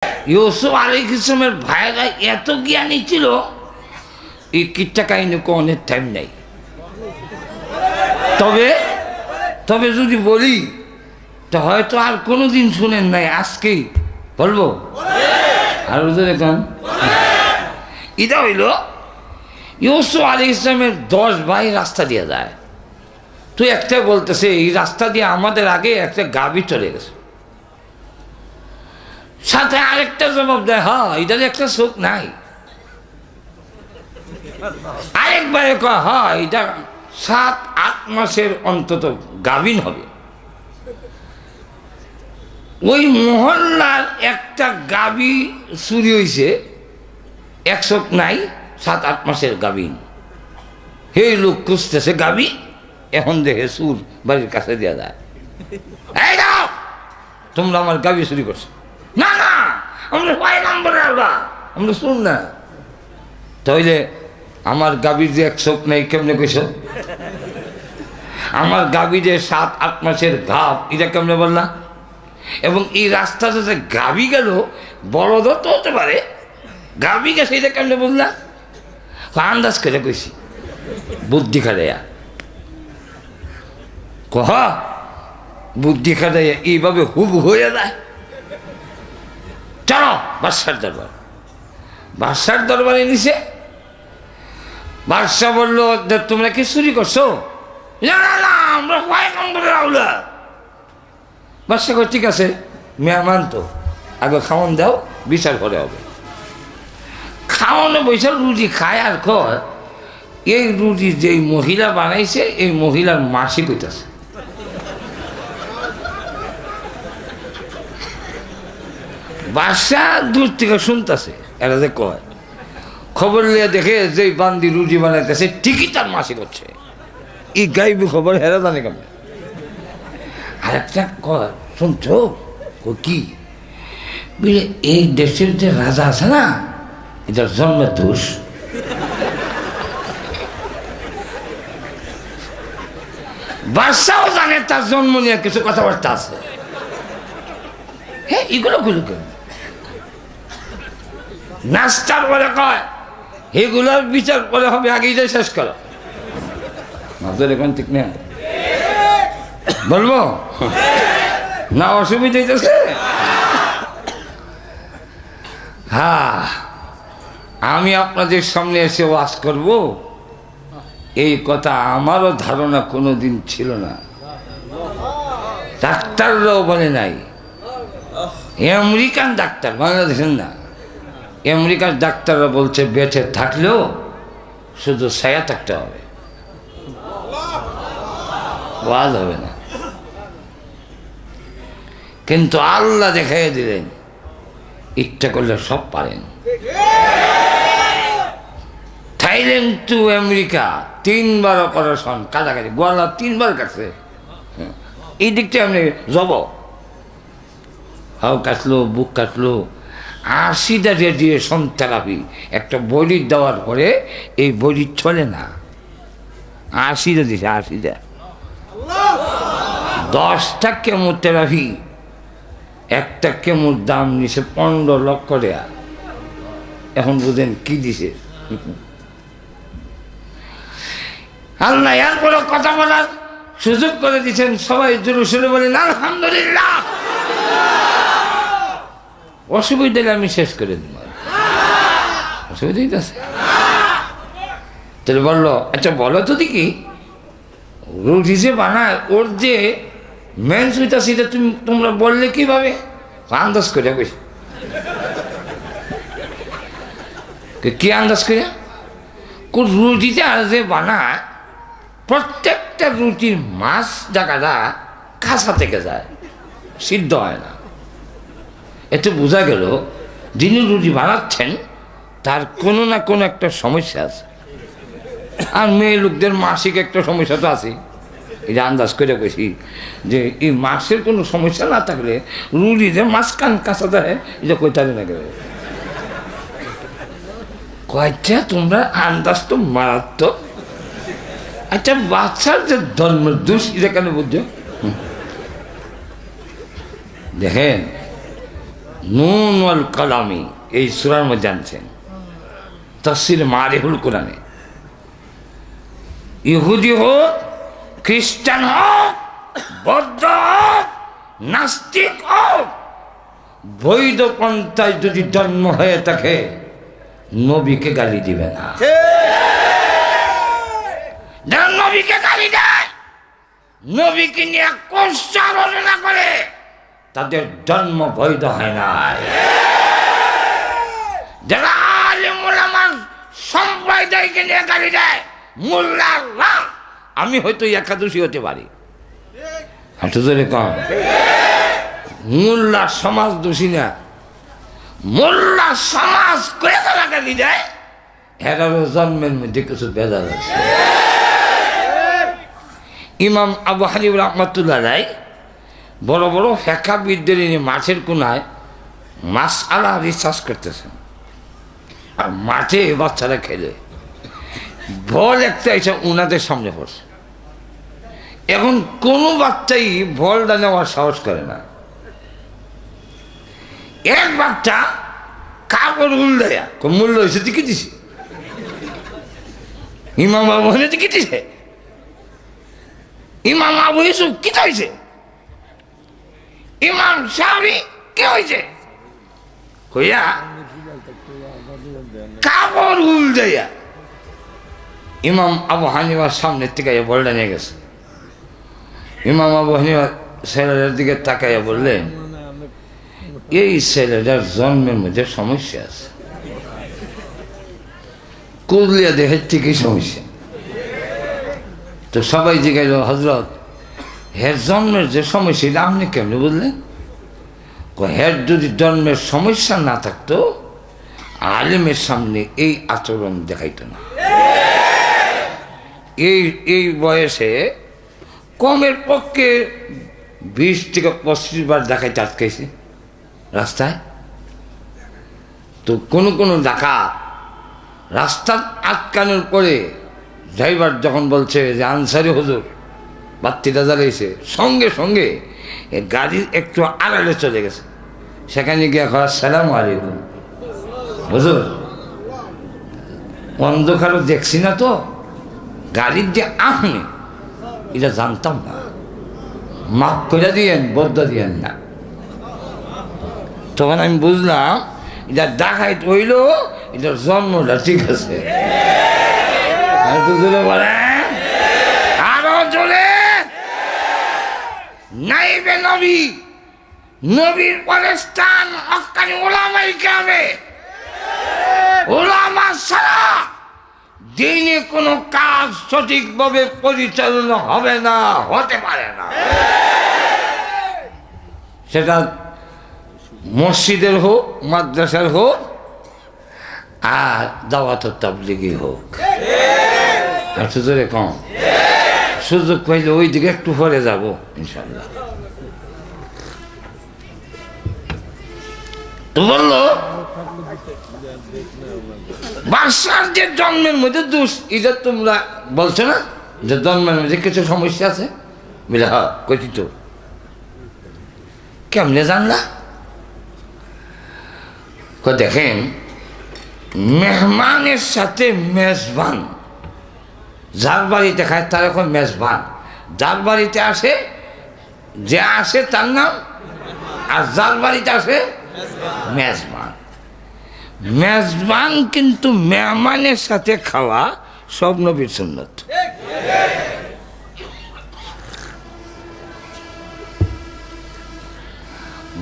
ইউসুফ আলাইহিস সালামের ভাইরা এত জ্ঞানী ছিল, এই কিচ্ছা কাহিনী কোনের টাইম নাই। তবে তবে যদি বলি তো হয়তো আর কোনোদিন শুনেন নাই, আজকেই বলবো। আর এখন এটা হইল ইউসুফ আলাইহিস সালামের 10 ভাই রাস্তা দিয়ে যায়। তুই একটা বলতেছে এই রাস্তা দিয়ে আমাদের আগে একটা গাভী চলে গেছে, সাথে আরেকটা জবাব দেয় হ্যাঁ এটার একটা চোখ নাই। আরেকবারে কয় হ্যাঁ এটা 7-8 মাসের অন্তত গাভীন হবে। ওই মহল্লার একটা গাভী চুরি হয়েছে, এক চোখ নাই, 7-8 মাসের গাভীন। হে লোক খুঁজতেছে গাভী, এখন দেখে সুর বাড়ির কাছে দেওয়া যায়, এই দাও তোমরা আমার গাভী চুরি করছো। না না আমরা 6 নম্বরে আলবা, আমরা শুন না। তাইলে আমার গাভীর যে এক চোখ নেই কেমনে কইস? আমার গাভী যে 7-8 মাসের গাভ, এটা কেমনে বললা? এবং এই রাস্তাতে যে গাভী গেল বলদ তো হতে পারে, গাভী গেছে এটা কেমনে বললা? আন্দাজ করে কইছি, বুদ্ধি খাটাইয়া কহ, বুদ্ধি খাটাইয়া এইভাবে হুব হয়ে যায়। চলো বাদশার দরবার। বাদশার দরবারে নিছে। বাদশা বললো তোমরা কি চুরি করছো? না না না আমরা 6 নম্বরের আউলা। বাদশা কই ঠিক আছে, মেহমান তো আগে খাওয়ান দাও, বিচার করে হবে। খাওয়ানো বৈশাল রুটি খায় আর কয় এই রুটি যেই মহিলা বানাইছে এই মহিলার মাসি কইতাছে। বাদশা দূর থেকে শুনতেছে, এরা যে কয় খবর নিয়ে দেখে যে বান্দি রুটি বানাইতেছে ঠিকই তার মাসি করছে। এই গাইবি খবর হেরা জানে কেমন। আর একটা কয় শুনছো কি এই দেশের যে রাজা আছে না, এটার জন্মের দোষ। বাদশাও জানে তার জন্ম নিয়ে কিছু কথাবার্তা আছে। হ্যাঁ এগুলো গুলো কেন নাস্তার পরে কয় এগুলোর বিচার করে হবে, আগে এটাই শেষ করো। মাদের এখন ঠিক না বলবো না, অসুবিধা হইতেছে? হ্যাঁ আমি আপনাদের সামনে এসে ওয়াজ করব, এই কথা আমারও ধারণা কোনোদিন ছিল না, ডাক্তাররাও বলে নাই। আমেরিকান ডাক্তার, বাংলাদেশের না, আমেরিকার ডাক্তাররা বলছে বেঁচে থাকলেও শুধু ছায়া থাকতে হবে, ওয়াজ হবে না। কিন্তু আল্লাহ দেখাইয়া দিলেন ইচ্ছা করলে সব পারেন। Thailand to America 3 bar operation, কাটাকাটি, গোয়ালা 3 বার কাটছে। এই দিকটা আপনি যাব হাও কাটলো, বুক কাটলো, 80টা রেডিয়েশন থেরাপি একটা বডি দেওয়ার পরে এই বডি চলে না। 80টা দিছে, 80টা। 10টা কেমোথেরাপি, একটা কেমোর দাম নিছে 15 লক্ষ টাকা। এখন বুঝেন কি দিছে আল্লাহ। এরপরে কথা বলার সুযোগ করে দিচ্ছেন, সবাই জোরে সোরে বলেন আলহামদুলিল্লাহ। অসুবিধা হলে আমি শেষ করে দিব, অসুবিধা হইতেছে? তাহলে বললো আচ্ছা বলো তো দেখি রুটি যে বানায় ওর যে মেন সুইটা সেটা তোমরা বললে কিভাবে? আন্দাজ করে কই কি আন্দাজ করে? রুটিটা যে বানায় প্রত্যেকটা রুটির মাছ জায়গাটা কাঁচা থেকে যায়, সিদ্ধ হয় না। এতে বোঝা গেল যিনি রুটি বানাচ্ছেন তার কোনো না কোনো একটা সমস্যা আছে। আর মেয়ে লোকদের মাসিক একটা সমস্যা তো আছে, এটা আন্দাজ করে কইছি যে এই মাসের কোনো সমস্যা না থাকলে রুটি যে মাঝখান কাঁচা দেয় এটা কইতারে না গেলে কয়টা তোমরা আন্দাজ তো মারাত্মক। আচ্ছা বাচ্চার যে ধর্মের দোষ এটা কেন বুঝছো? দেখেন নুন ওয়াল কালামি এই সূরার মধ্যে আনছেন তাফসীর মারিফুল কোরআনে। ইহুদি হোক, খ্রিস্টান হোক, বৌদ্ধ হোক, নাস্তিক হোক, বৈধ পন্থায় যদি জন্ম হয়ে থাকে নবীকে গালি দিবে না। যারা নবীকে গালি দেয়, নবীকে নিয়ে কুৎসা রচনা করে, তাদের জন্ম বৈধ হয় না। যারা আলেম ওলামা সম্প্রদায়কে নিয়ে গালি দেয়, মোল্লা আল্লাহ, আমি হয়তো একাদশী হতে পারি, কম মোল্লা সমাজ দোষী না, মোল্লা সমাজ করে তারা গালি দেয়, এরারও জন্মের মধ্যে কিছু ভেজাল আছে। ইমাম আবু হানিফা রাহমাতুল্লাহ আলাইহি বড় বড় ফিকহবিদদের নিয়ে মাঠের কোনায় মাসআলা রিসার্চ করতেছেন, আর মাঠে বাচ্চারা খেলে বল একটা এসে উনাদের সামনে পড়ছে। এখন কোনো বাচ্চাই বলটা নেওয়ার সাহস করে না। এক বাচ্চা কাপড় উল্লেয়া মূল্য হয়েছে দিকে দিছে, ইমাম আবু হানিফা দিকে দিছে, ইমাম আবু ইউসুফ কি হয়েছে, ইমাম শাফি কি হয়েছে কইয়া কাপড় উল দেয়া ইমাম আবু হানিফার সামনের থেকে বলটা নিয়ে গেছে। ইমাম আবু হানিফা ছেলেটার দিকে তাকাইয়া বললেন, এই ছেলেটার জন্মের মধ্যে সমস্যা আছে, কুলিয়া দেহের থেকেই সমস্যা। তো সবাই জিজ্ঞাসা, হজরত হের জন্মের যে সমস্যা এটা আপনি কেমনি বললেন? হের যদি জন্মের সমস্যা না থাকতো আলেমের সামনে এই আচরণ দেখাইতো না। এই বয়সে কমের পক্ষে 20 থেকে 25 বার দেখাইতে আটকাইছে রাস্তায়। তো কোনো ডাকাত রাস্তা আটকানোর পরে ড্রাইভার যখন বলছে যে আনসারি হুজুর বাত্তিটা জ্বালাইছে, সঙ্গে সঙ্গে গাড়ির একটু আড়ালে চলে গেছে, সেখানে গিয়ে আসসালামু আলাইকুম হুজুর, অন্ধকারও দেখছি না তো, গাড়ির যে আপনি এটা জানতাম না, মাফ করে দিয়েন, বদ্ধ দিয়েন না। তখন আমি বুঝলাম এটা ডাকাইত হইল, এটার জন্মটা ঠিক আছে। বলে আরো জোরে, নাইবে নবী, নবীর পরে স্থান হক্কানি ওলামায়ে কেরামে। ওলামা ছাড়া দিনে কোনো কাজ সঠিকভাবে পরিচালনা হবে না, হতে পারে না। সেটা মসজিদের হোক, মাদ্রাসার হোক, আর দাওয়াত তাবলীগী হোক। আর সুযোগে কম, সুযোগ পাইলে ওই দিকে একটু পরে যাব ইনশাল্লাহ। তো বললো বাদশার যে জন্মের মধ্যে দোষ, এটা তোমরা বলছো না যে জন্মের মধ্যে কিছু সমস্যা আছে? বলে হ্যাঁ কইছি তো। কেমনে জানলা? দেখেন, মেহমানের সাথে মেজবান, যার বাড়িতে খায় তার এখন মেজবান, যার বাড়িতে আসে যে আসে তার নাম, আর যার বাড়িতে আসে মেজবান। মেজবান কিন্তু মেহমানের সাথে খাওয়া সব নবীর সুন্নত।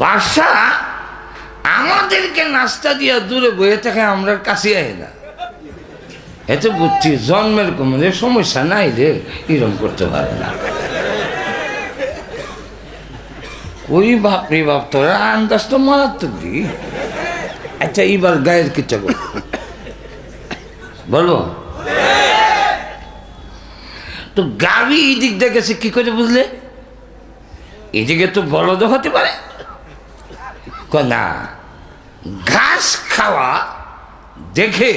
বাদশা আমাদেরকে নাস্তা দিয়া দূরে বয়ে থাকে, আমরা কাছে আই না, এতে বুঝছি জন্মের কোনো সমস্যা নাই রে, এরকম করতে পারে না। ওই বাপ রে বাপ, তোরা আন্দাজ তো মারাত্মক দি। আচ্ছা এইবার গায়ের কিচ্ছা বলবো। তো গাভী এই দিক দিয়ে গেছে কি করে বুঝলে? এদিকে তো বলদ হতে পারে না, ঘাস খাওয়া দেখে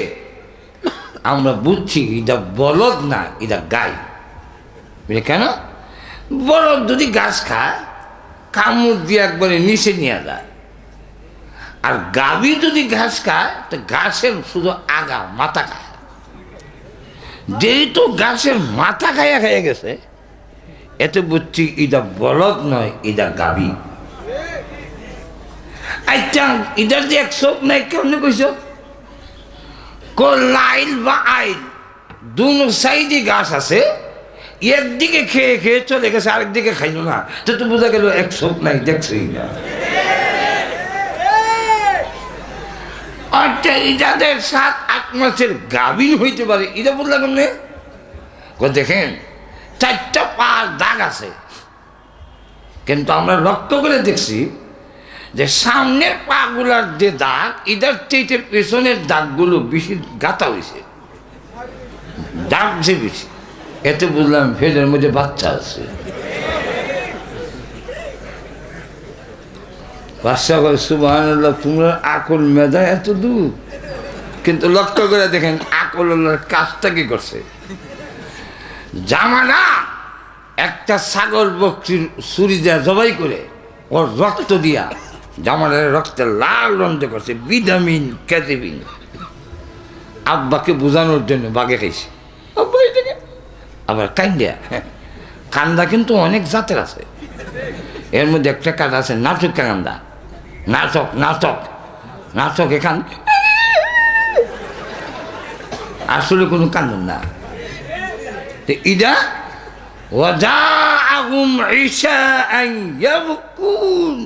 আমরা বুঝছি এটা বলদ না, এটা গাই। কেন? বলদ যদি ঘাস খায় কামড় দিয়ে একবারে নিচে নিয়ে যায়, আর গাভী যদি ঘাস খায় তো ঘাসের শুধু আগা মাথা খায়। যেহেতু ঘাসের মাথা খাইয়া খাইয়া গেছে, এতে বুঝছি এটা বলদ নয়, এটা গাভী। আচ্ছা, এটার যে এক চোখ নাই কেমনে কইস? লাইল বা আইল দুনো সাইডে ঘাস আছে, একদিকে খেয়ে খেয়ে চলে গেছে, আরেকদিকে খাইল না, তো বোঝা গেল এক চোখ নাই, দেখছি না। আচ্ছা, এটাদের 7-8 মাসের গাভীর হইতে পারে, এটা বললাম কেমনে? দেখেন 4টা পা দাগ আছে, কিন্তু আমরা লক্ষ্য করে দেখছি যে সামনের পা গুলার যে দাগ, এটার চেয়ে পেছনের দাগগুলো বেশি গাঁথা হয়েছে, দাগ যে বেশি। এতে বুঝলাম ফেলের মধ্যে বাচ্চা আছে। বাচ্চা করে সুবহানাল্লাহ, তোমরা আকল মেধা এত দূর। কিন্তু লক্ষ্য করে দেখেন আকল কাজটা কি করছে। জামানা একটা ছাগল বকরির ছুরি দিয়া জবাই করে ওর রক্ত দিয়া জামানের রক্তে লাল রন্ধ করছে, ভিটামিন ক্যাটিবিন। আব্বাকে বোঝানোর জন্য বাগে খাইছে। আবার কান্দা, কান্দা কিন্তু অনেক জাতের আছে, এর মধ্যে একটা কাজ আছে নাটক কান্দা। নাটক নাটক নাটক এখান আসলে কোনো কান্দন না। ইদা ওয়াজাআহুম ইশাআন ইয়াবকুন,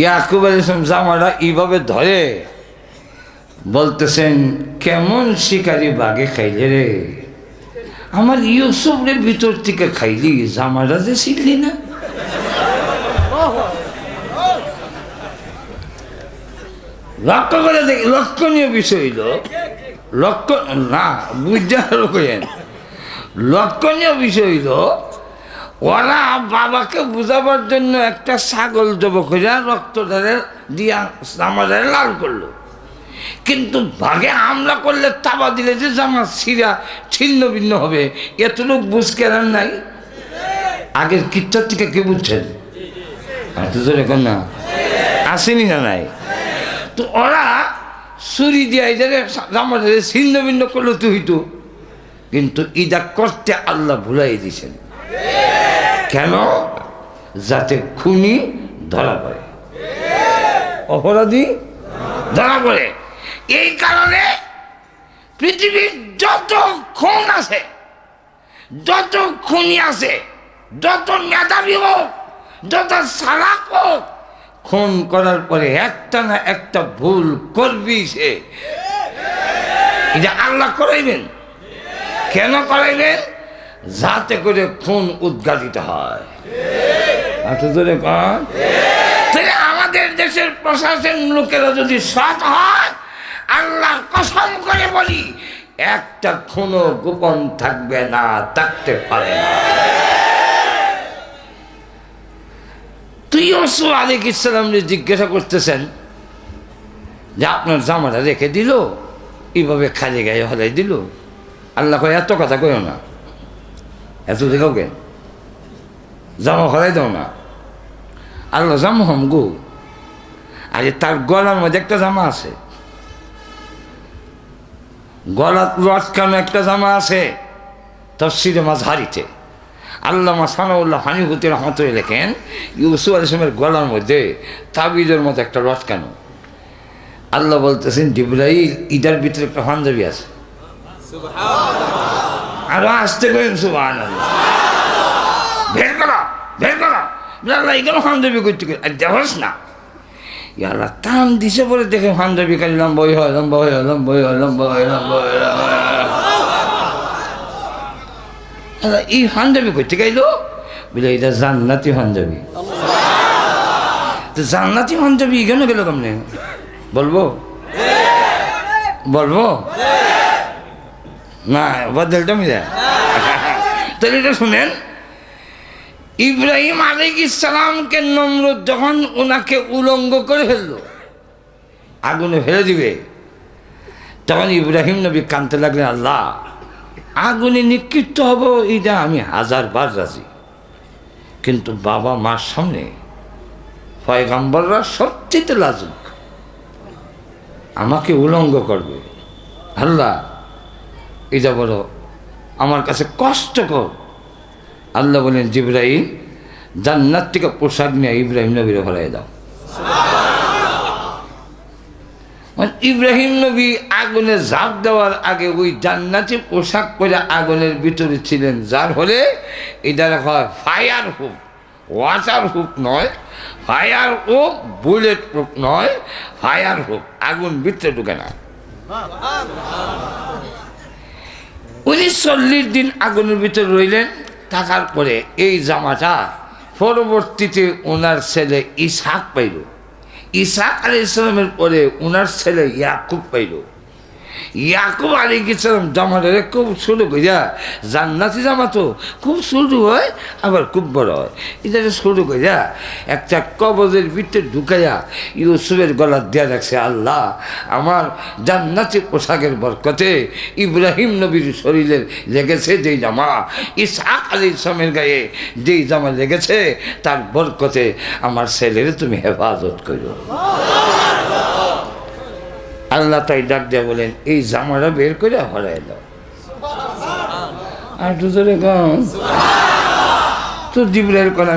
ইয়াকুব আলাইহিস সালাম জামাটা এইভাবে ধরে বলতেছেন, কেমন শিকারি বাঘে খাইলে রে, আমার ইউসুফের ভিতর থেকে খাইলি, জামাটা যে ছিললি না। লক্ষ্য করে দেখি, লক্ষণীয় বিষয় হইল না বুঝেন, লক্ষণীয় বিষয় হইল ওরা বাবাকে বুঝাবার জন্য একটা ছাগল জব করে রক্ত দিয়া জামাটারে লাল করলো, কিন্তু ভাগে হামলা করলে তাবা দিলে যে জামা ছিঁড়া ছিন্ন ভিন্ন হবে, এতটুক বুঝ কেনার নাই। আগের কিচ্ছার থেকে কে বুঝছেন? এখন না আসেনি না নাই, তো ওরা ছুরি দিয়া জামাটা ছিন্ন ভিন্ন করলো তো হইতো, কিন্তু ইদা করতে আল্লাহ ভুলাই দিয়েছেন। কেন? যাতে খুনি ধরা পড়ে, অপরাধী ধরা পড়ে। এই কারণে পৃথিবীর যত খুন আছে, যত খুনি আছে, যত মেধাবী হোক, যত চালাক হোক, খুন করার পরে একটা না একটা ভুল করবি সে। এটা আল্লাহ করাইবেন। কেন করাইবেন? যাতে করে খুন উদ্ঘাটিত হয়। আমাদের দেশের প্রশাসন লোকেরা যদি সৎ হয়, আল্লাহর কসম করে বলি, একটা খুনও গোপন থাকবে না, থাকতে পারে না। তুই ইউসুফ আলাইহিস সালামকে জিজ্ঞাসা করতেছেন যে আপনার জামাটা রেখে দিল, এইভাবে খালি গায়ে হলাই দিল। আল্লাহ কয় এত কথা কইও না, এত দেখাও কে, জামা হলাই দাও না। আল্লাহ জামা হম গো, আরে তার গলার মধ্যে একটা জামা আছে, গলার লটকানো একটা জামা আছে। তাফসীরে মাযহারিতে আল্লামা সানাউল্লাহ হানিফুতি রহমতুল্লাহ লেখেন, ইউসুফ আলাইহিস সালামের গলার মধ্যে তাবিজের মতো একটা লটকানো। আল্লাহ বলতেছেন, জিবরাইল ইদার ভিতরে একটা পাঞ্জাবি আছে। আরো আসতে করেন সুবহানাল্লাহ, বের করো বের করো। আল্লাহ এখানে পাঞ্জাবি করতে দেখোস না, আল্লাহ টান দিছে পরে দেখে পাঞ্জাবি খালি লম্বা হয় লম্বা হয় লম্বা হয় লম্বা হয় লম্বা হয়। এই পাঞ্জাবি করতে গাইল বলে এটা জান্নাতি পাঞ্জাবি। তো জান্নাতি পাঞ্জাবি কেন গেল কেমনে বলবো? বলবো না, বদলটা মিলে। তাহলে এটা শুনেন, ইব্রাহিম আলাইহিস সালামকে নমরুদ যখন ওনাকে উলঙ্গ করে ফেললো, আগুনে ফেলে দিবে, তখন ইব্রাহিম নবী কাঁদতে লাগলেন, আল্লাহ আগুনে নিক্ষিপ্ত হব এটা আমি 1000 বার রাজি, কিন্তু বাবা মার সামনে পয়গম্বররা সবচেয়ে লাজুক, আমাকে উলঙ্গ করবে, আল্লাহ এটা বড় আমার কাছে কষ্টকর। আল্লাহ বলেন, জিবরাইল জান্নাত থেকে পোশাক নিয়ে ইব্রাহিম নবীর হরাই দাও। ইব্রাহিম নবী আগুনে ঝাঁপ দেওয়ার আগে ওই জান্নাতি পোশাক পরে আগুনের ভিতরে ছিলেন, যার হলে এটা হয় ফায়ার প্রুফ, ওয়াটার প্রুফ নয়, ফায়ার প্রুফ, বুলেট প্রুফ নয়, ফায়ার প্রুফ, আগুন ভিতরে ঢুকে না। উনি 40 দিন আগুনের ভিতরে রইলেন। থাকার পরে এই জামাটা পরবর্তীতে ওনার ছেলে ইসহাক পাইল, ইসহাক আলাইহিস সালামের পরে ওনার ছেলে ইয়াকুব পাইল। ইয়াকুব আলাইহিস সালাম জামাটারে খুব ছোটো কইরা, জান্নাতি জামা তো খুব ছোটো হয় আবার খুব বড় হয়, এটা ছোটো কইরা একটা কবজের ভিতরে ঢুকাইয়া ইউসুফের গলা দিয়া রাখছে, আল্লাহ আমার জান্নাতি পোশাকের বরকতে ইব্রাহিম নবীর শরীরের লেগেছে যেই জামা, ইসহাক আলাইহিস সালামের গায়ে যেই জামা লেগেছে তার বরকতে আমার ছেলের তুমি হেফাজত করো। আল্লাহ তাই ডাক দিয়ে বলেন, এই জামাটা বের করে হরাই দাও। আর তো জিবরাইল কলাম